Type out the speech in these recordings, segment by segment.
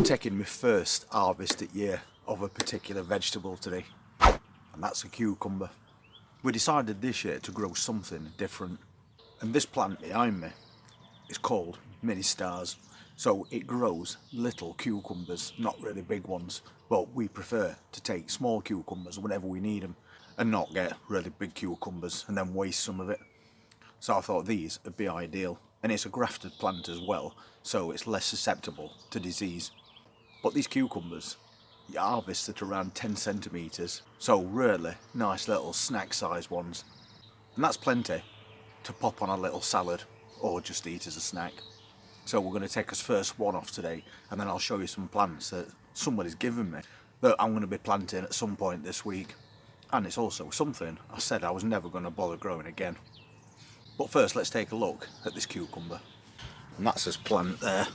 taking my first harvest at year of a particular vegetable today, and that's a cucumber. We decided this year to grow something different, and this plant behind me is called mini stars. So it grows little cucumbers, not really big ones, but we prefer to take small cucumbers whenever we need them and not get really big cucumbers and then waste some of it. So I thought these would be ideal, and it's a grafted plant as well, so it's less susceptible to disease. But these cucumbers, you harvest at around 10 centimetres, so really nice little snack size ones. And that's plenty to pop on a little salad or just eat as a snack. So we're going to take us first one off today, and then I'll show you some plants that somebody's given me that I'm going to be planting at some point this week. And it's also something I said I was never going to bother growing again. But first let's take a look at this cucumber. And that's this plant there.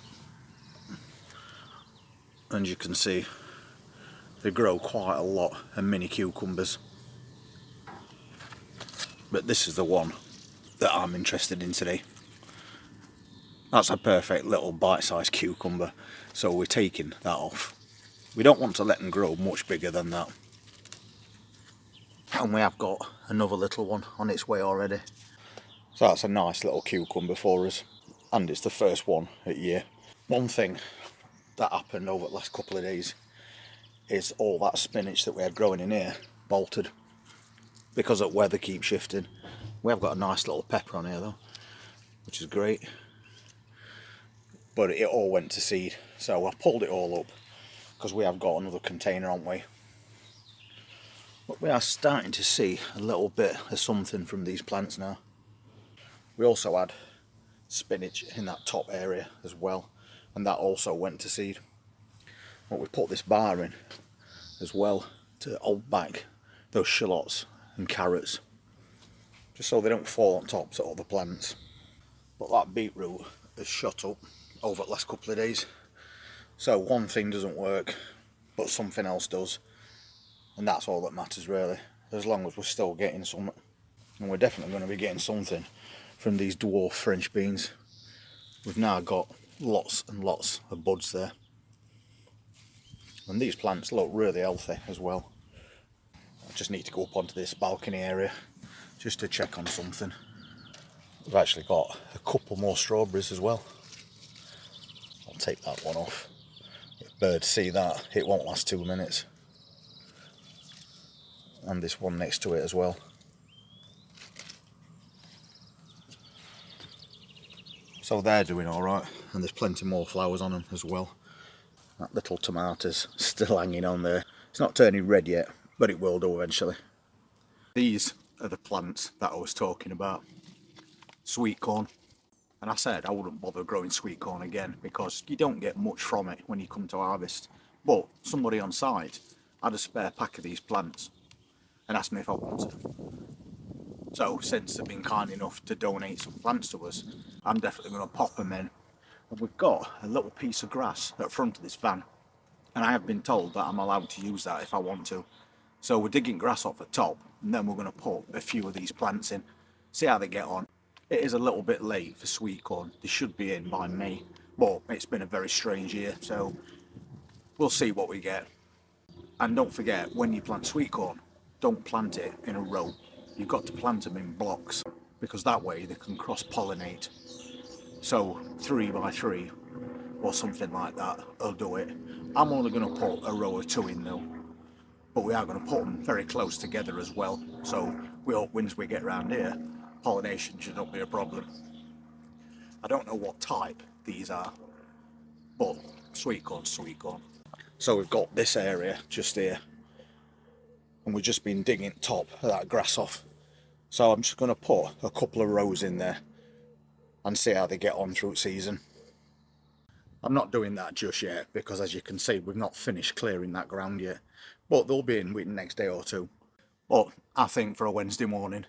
And you can see they grow quite a lot of mini cucumbers. But this is the one that I'm interested in today. That's a perfect little bite-sized cucumber, so we're taking that off. We don't want to let them grow much bigger than that. And we have got another little one on its way already. So that's a nice little cucumber for us, and it's the first one at year. One thing that happened over the last couple of days is all that spinach that we had growing in here bolted because the weather keeps shifting. We have got a nice little pepper on here though, which is great, but it all went to seed, so I pulled it all up because we have got another container, haven't we? But we are starting to see a little bit of something from these plants now. We also had spinach in that top area as well, and that also went to seed. But we put this bar in as well to hold back those shallots and carrots, just so they don't fall on top to other plants. But that beetroot has shot up over the last couple of days, so one thing doesn't work but something else does, and that's all that matters really, as long as we're still getting some. And we're definitely going to be getting something from these dwarf French beans. We've now got lots and lots of buds there, and these plants look really healthy as well. I just need to go up onto this balcony area just to check on something. We've actually got a couple more strawberries as well. I'll take that one off. If birds see that, it won't last 2 minutes. And this one next to it as well. So they're doing alright, and there's plenty more flowers on them as well. That little tomato's still hanging on there. It's not turning red yet, but it will do eventually. These are the plants that I was talking about. Sweet corn. And I said I wouldn't bother growing sweet corn again because you don't get much from it when you come to harvest. But somebody on site had a spare pack of these plants and asked me if I wanted them. So since they've been kind enough to donate some plants to us, I'm definitely going to pop them in. And we've got a little piece of grass at front of this van, and I have been told that I'm allowed to use that if I want to. So we're digging grass off the top, and then we're going to put a few of these plants in, see how they get on. It is a little bit late for sweet corn. They should be in by May, but it's been a very strange year, so we'll see what we get. And don't forget, when you plant sweet corn, don't plant it in a row. You've got to plant them in blocks, because that way they can cross-pollinate. So 3 by 3 or something like that will do it. I'm only going to put a row or 2 in though, but we are going to put them very close together as well, so we hope once we get around here, pollination should not be a problem. I don't know what type these are, but sweet corn, sweet corn. So we've got this area just here, and we've just been digging top of that grass off. So I'm just going to put a couple of rows in there and see how they get on through season. I'm not doing that just yet because, as you can see, we've not finished clearing that ground yet, but they'll be in the next day or two. But I think for a Wednesday morning,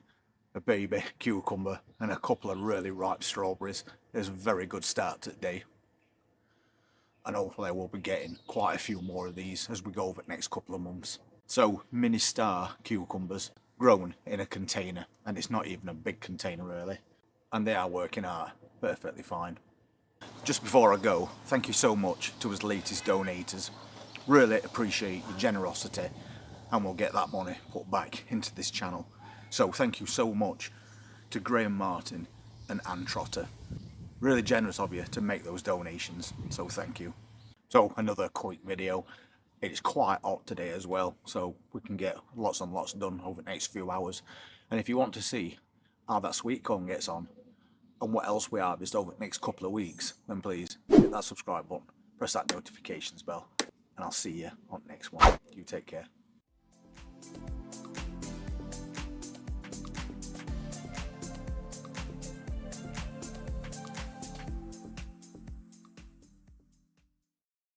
a baby cucumber and a couple of really ripe strawberries is a very good start to the day. And hopefully we'll be getting quite a few more of these as we go over the next couple of months. So mini star cucumbers grown in a container, and it's not even a big container really, and they are working out perfectly fine. Just before I go, thank you so much to us latest donators. Really appreciate your generosity, and we'll get that money put back into this channel. So thank you so much to Graham Martin and Anne Trotter. Really generous of you to make those donations, so thank you. So another quick video. It's quite hot today as well, so we can get lots and lots done over the next few hours. And if you want to see how that sweet corn gets on and what else we harvest over the next couple of weeks, then please hit that subscribe button, press that notifications bell, and I'll see you on the next one. You take care.